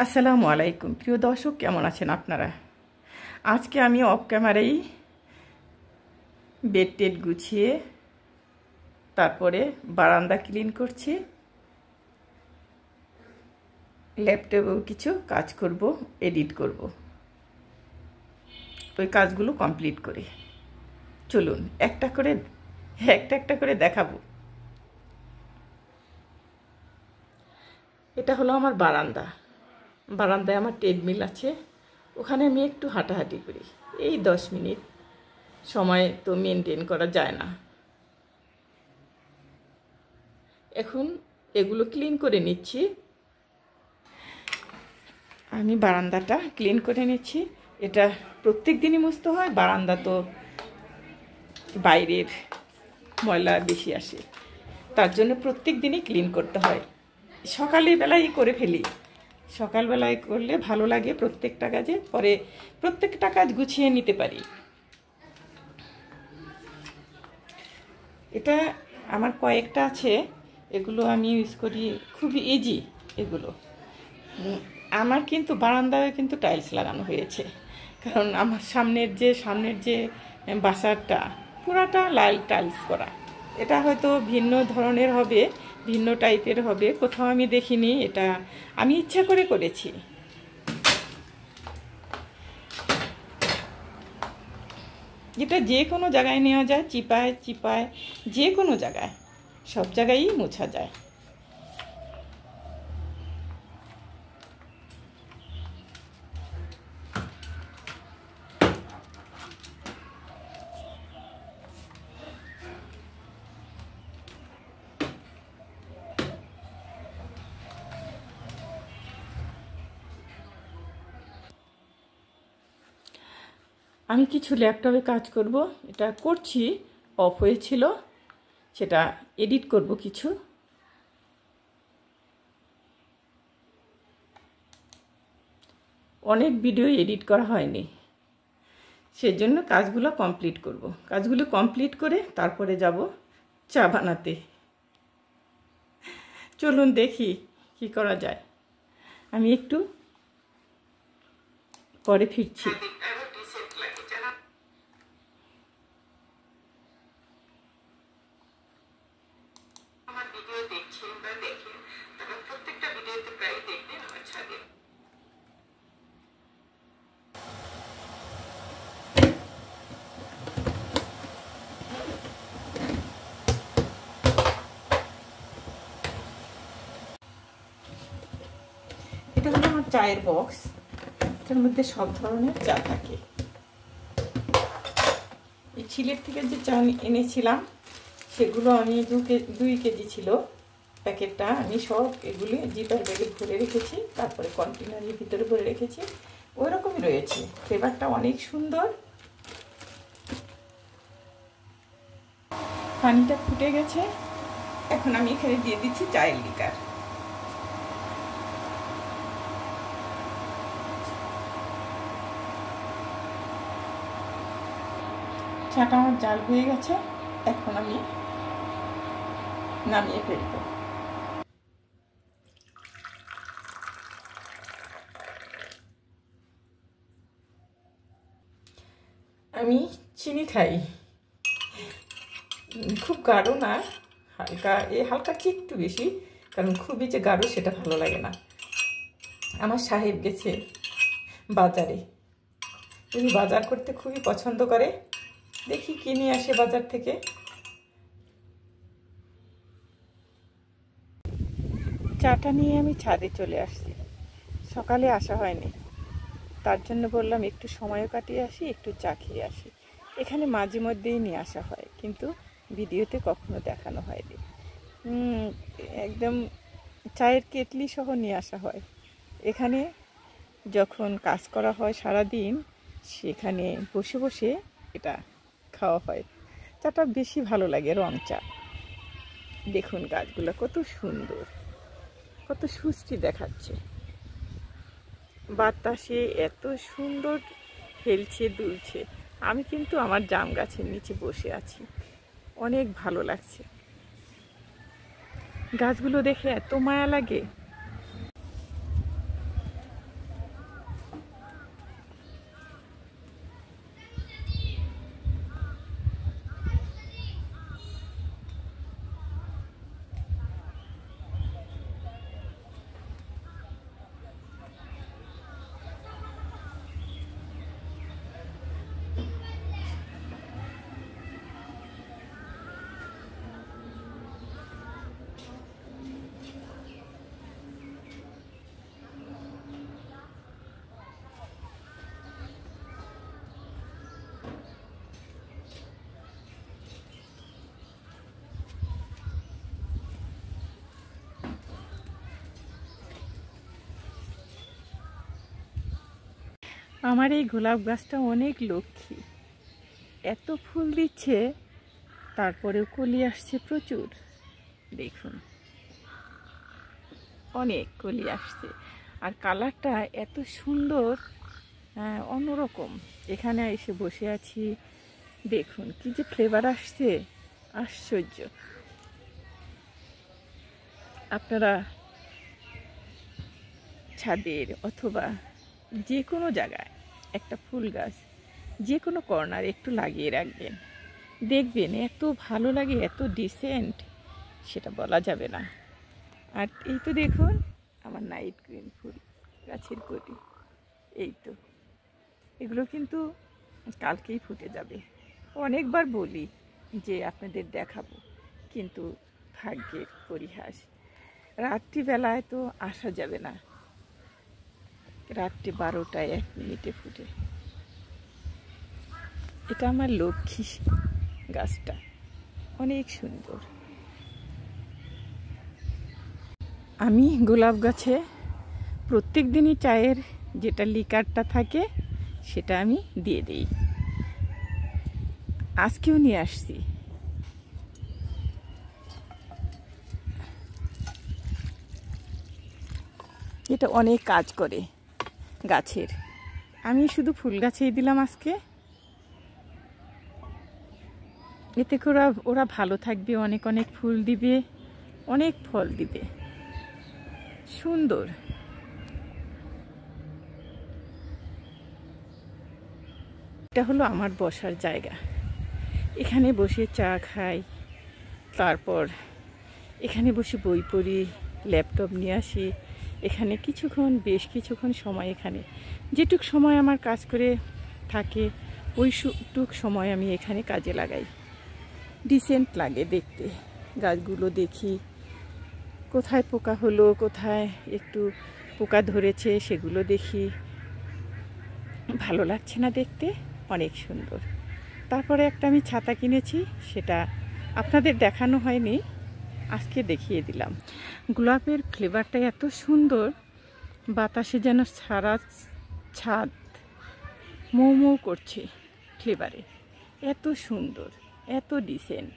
আসসালামু আলাইকুম প্রিয় দর্শক, কেমন আছেন আপনারা? আজকে আমি অফ ক্যামেরায় বেড টেড গুছিয়ে তারপরে বারান্দা ক্লিন করছি। ল্যাপটপেও কিছু কাজ করব, এডিট করব। ওই কাজগুলো কমপ্লিট করে চলুন একটা একটা করে দেখাবো। এটা হলো আমার বারান্দায় আমার ট্রেডমিল আছে, ওখানে আমি একটু হাঁটাহাঁটি করি। এই 10 মিনিট, সময় তো মেনটেন করা যায় না। এখন এগুলো ক্লিন করে নিচ্ছি। আমি বারান্দাটা ক্লিন করে নিচ্ছি। এটা প্রত্যেক দিনই মুছতে হয়, বারান্দা তো বাইরের ময়লা বেশি আসে, তার জন্য প্রত্যেক দিনই ক্লিন করতে হয়। সকালবেলায় করে ফেলি, সকালবেলায় করলে ভালো লাগে প্রত্যেকটা কাজে, পরে প্রত্যেকটা কাজ গুছিয়ে নিতে পারি। এটা আমার কয়েকটা আছে, এগুলো আমি ইউজ করি, খুবই ইজি এগুলো। আমার কিন্তু বারান্দায় কিন্তু টাইলস লাগানো হয়েছে, কারণ আমার সামনের যে বাসাটা পুরাটা লাল টাইলস করা। এটা হয়তো ভিন্ন ধরনের হবে, ভিন্ন টাইপের হবে, কোথাও আমি দেখিনি। এটা আমি ইচ্ছা করে করেছি। এটা যে কোনো জায়গায় নেওয়া যায়, চিপায় যে কোনো জায়গায়, সব জায়গায়ই মোছা যায়। আমি কিছু ল্যাপটপে কাজ করব, এটা করছি, অফ হয়েছিল, সেটা এডিট করব কিছু। অনেক ভিডিও এডিট করা হয়নি, সেজন্য কাজগুলো কমপ্লিট করব। কাজগুলো কমপ্লিট করে তারপরে যাব চা বানাতে। চলুন দেখি কি করা যায়। আমি একটু পরে ফিরছি। এটা হলো আমার চায়ের বক্স, এটার মধ্যে সব ধরনের চা থাকে। এই সিলেট থেকে যে চা এনেছিলাম সেগুলো আমি 2 কেজি ছিল প্যাকেটটা। আমি সব এগুলি জিপার ব্যাগে ভরে রেখেছি, তারপরে কন্টেনারের ভিতরে ভরে রেখেছি। ওই রকমই রয়েছে, ফ্লেভারটা অনেক সুন্দর। পানিটা ফুটে গেছে, এখন আমি এখানে দিয়ে দিচ্ছি চায়ের লিকার। চাটা আমার জাল হয়ে গেছে, এখন আমি নামিয়ে ফেলব। আমি চিনি খাই, খুব গাঢ় না, হালকা একটু বেশি, কারণ খুবই যে গাঢ় সেটা ভালো লাগে না। আমার সাহেব গেছে বাজারে, উনি বাজার করতে খুবই পছন্দ করে। দেখি কি নিয়ে আসে বাজার থেকে। চাটা নিয়ে আমি ছাদে চলে আসছি, সকালে আসা হয়নি, তার জন্য বললাম একটু সময় কাটিয়ে আসি, একটু চা খেয়ে আসি। এখানে মাঝে মধ্যেই নিয়ে আসা হয়, কিন্তু ভিডিওতে কখনো দেখানো হয়নি। একদম চায়ের কেটলি সহ নিয়ে আসা হয়। এখানে যখন কাজ করা হয় সারাদিন, সেখানে বসে বসে এটা খাওয়া হয়। চাটা বেশি ভালো লাগে, রং চা। দেখুন গাছগুলো কত সুন্দর, কত সুষ্টি দেখাচ্ছে, বাতাসে এত সুন্দর হেলছে দুলছে। আমি কিন্তু আমার জাম গাছের নিচে বসে আছি, অনেক ভালো লাগছে। গাছগুলো দেখে এত মায়া লাগে। আমার এই গোলাপ গাছটা অনেক লক্ষ্মী, এত ফুল দিচ্ছে, তারপরেও কলি আসছে প্রচুর। দেখুন অনেক কলি আসছে, আর কালারটা এত সুন্দর, অন্যরকম। এখানে এসে বসে আছি, দেখুন কি যে ফ্লেভার আসছে, আশ্চর্য। আপনারা ছাদের অথবা যে কোনো জায়গায় একটা ফুল গাছ যে কোনো কর্নার একটু লাগিয়ে রাখবেন, দেখবেন এত ভালো লাগে, এত ডিসেন্ট, সেটা বলা যাবে না। আর এই তো দেখুন আমার নাইট গ্রিন ফুল গাছের কলি, এই তো এগুলো কিন্তু কালকেই ফুটে যাবে। অনেকবার বলি যে আপনাদের দেখাবো, কিন্তু ভাগ্যের পরিহাস, রাত্রিবেলায় তো আসা যাবে না, রাত্রি 12টায় 1 মিনিটে ফুটে। এটা আমার লক্ষ্মী গাছটা, অনেক সুন্দর। আমি গোলাপ গাছে প্রত্যেক দিনই চায়ের যেটা লিকারটা থাকে সেটা আমি দিয়ে দিই, আজকেও নিয়ে আসছি। এটা অনেক কাজ করে গাছের, আমি শুধু ফুল গাছেই দিলাম আজকে, এতে করে ওরা ভালো থাকবে, অনেক অনেক ফুল দিবে, অনেক ফল দিবে, সুন্দর। এটা হলো আমার বসার জায়গা, এখানে বসে চা খাই, তারপর এখানে বসে বই পড়ি, ল্যাপটপ নিয়ে আসি, এখানে কিছুক্ষণ, বেশ কিছুক্ষণ সময়, এখানে যেটুক সময় আমার কাজ করে থাকে ওইটুক সময় আমি এখানে কাজে লাগাই। ডিসেন্ট লাগে দেখতে, গাছগুলো দেখি কোথায় পোকা হলো, কোথায় একটু পোকা ধরেছে, সেগুলো দেখি, ভালো লাগছে না দেখতে, অনেক সুন্দর। তারপরে একটা আমি ছাতা কিনেছি, সেটা আপনাদের দেখানো হয়নি, আজকে দেখিয়ে দিলাম। গোলাপের ফ্লেভারটা এত সুন্দর, বাতাসে যেন সারা ছাদ মৌ মৌ করছে ফ্লেভারে, এত সুন্দর, এত ডিসেন্ট,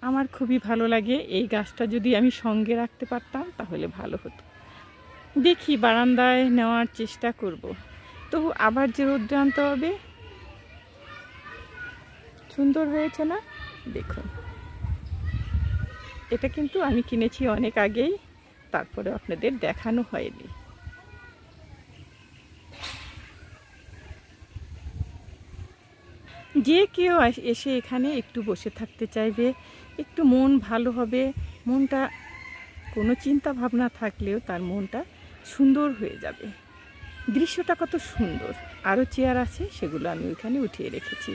আমার খুবই ভালো লাগে। এই গাছটা যদি আমি সঙ্গে রাখতে পারতাম তাহলে ভালো হতো। দেখি বারান্দায় নেওয়ার চেষ্টা করব, তবু আবার যে রোদ্রে আনতে হবে। সুন্দর হয়েছে না? দেখুন, এটা কিন্তু আমি কিনেছি অনেক আগেই, তারপরে আপনাদের দেখানো হয়নি। যে কেউ এসে এখানে একটু বসে থাকতে চাইবে, একটু মন ভালো হবে, মনটা কোনো চিন্তা ভাবনা থাকলেও তার মনটা সুন্দর হয়ে যাবে। দৃশ্যটা কত সুন্দর। আরও চেয়ার আছে, সেগুলো আমি ওইখানে উঠিয়ে রেখেছি।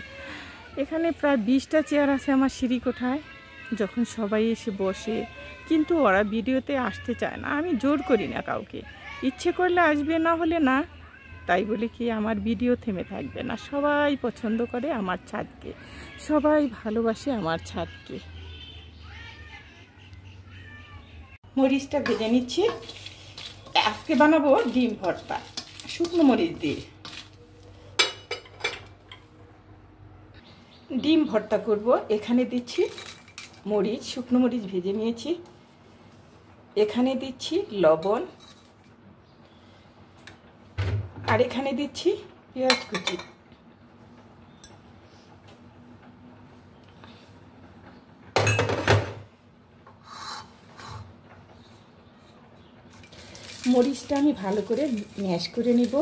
এখানে প্রায় 20টা চেয়ার আছে আমার সিঁড়ি কোঠায়, যখন সবাই এসে বসে, কিন্তু ওরা ভিডিওতে আসতে চায় না। আমি জোর করি না কাউকে, ইচ্ছে করলে আসবে, না হলে না। তাই বলে কি আমার ভিডিও থেমে থাকবে না? সবাই পছন্দ করে আমার ছাদকে, সবাই ভালোবাসে আমার ছাদকে। মরিচটা ভেজে নিচ্ছি, আজকে বানাবো ডিম ভর্তা শুকনো মরিচ দিয়ে। ডিম ভর্তা করব, এখানে দিচ্ছি মরিচ, শুকনো মরিচ ভেজে নিয়েছি, এখানে দিচ্ছি লবণ, আর এখানে দিচ্ছি পেঁয়াজ কুচি। মরিচটা আমি ভালো করে ম্যাশ করে নিব।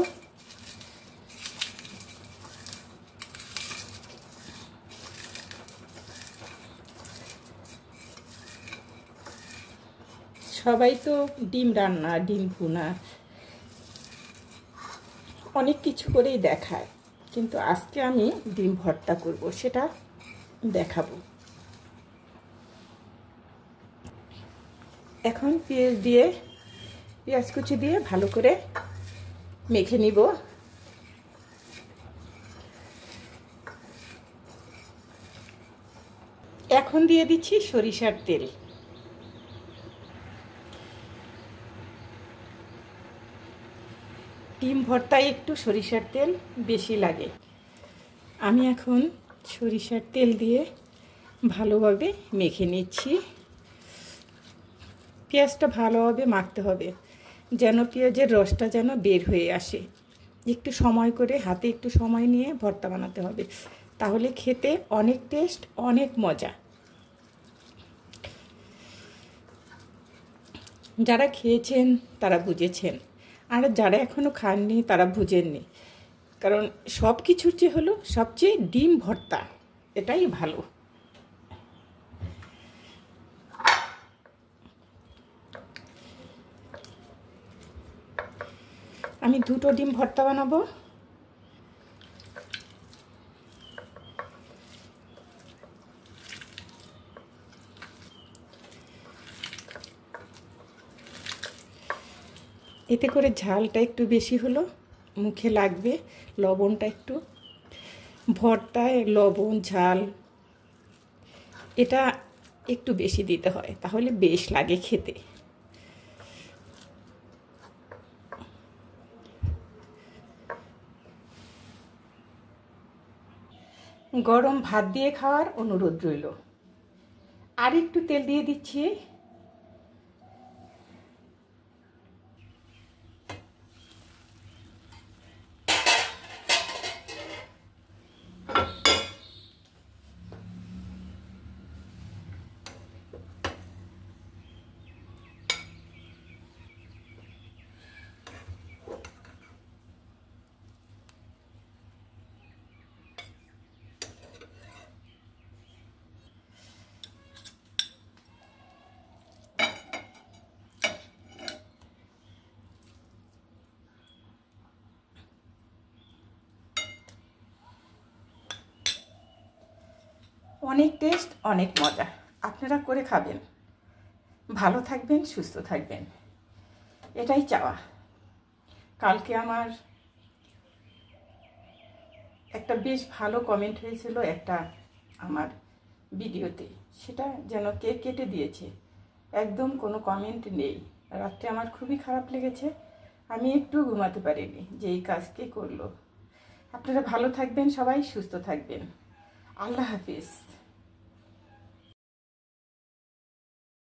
সবাই তো ডিম রান্না, ডিম ভুনা, অনেক কিছু করেই দেখায়, কিন্তু আজকে আমি ডিম ভর্তা করব, সেটা দেখাবো। এখন পেঁয়াজ কুচি দিয়ে ভালো করে মেখে নিব। এখন দিয়ে দিচ্ছি সরিষার তেল। ডিম ভর্তায় একটু সরিষার তেল বেশি লাগে। আমি এখন সরিষার তেল দিয়ে ভালোভাবে মেখে নিচ্ছি। পেঁয়াজটা ভালোভাবে মাখতে হবে, যেন পেঁয়াজের রসটা যেন বের হয়ে আসে। একটু সময় করে হাতে একটু সময় নিয়ে ভর্তা বানাতে হবে, তাহলে খেতে অনেক টেস্ট, অনেক মজা। যারা খেয়েছেন তারা বুঝেছেন, আর যারা এখনও খাননি তারা বুঝেননি। কারণ সব কিছুর চেয়ে হলো সবচেয়ে ডিম ভর্তা, এটাই ভালো। আমি 2টো ডিম ভর্তা বানাবো। এতে করে ঝালটা একটু বেশি হলো, মুখে লাগবে। লবণটা একটু, ভর্তায় লবণ ঝাল এটা একটু বেশি দিতে হয়, তাহলে বেশ লাগে খেতে। গরম ভাত দিয়ে খাওয়ার অনুরোধ রইল। আর একটু তেল দিয়ে দিচ্ছি। অনেক টেস্ট, অনেক মজা। আপনারা করে খাবেন, ভালো থাকবেন, সুস্থ থাকবেন, এটাই চাওয়া। কালকে আমার একটা বেশ ভালো কমেন্ট হয়েছিল একটা আমার ভিডিওতে, সেটা যেন কে কেটে দিয়েছে, একদম কোনো কমেন্ট নেই। রাত্রে আমার খুবই খারাপ লেগেছে, আমি একটু ঘুমাতে পারিনি যে এই কাজ কে করলো। আপনারা ভালো থাকবেন, সবাই সুস্থ থাকবেন। আল্লাহ হাফিজ।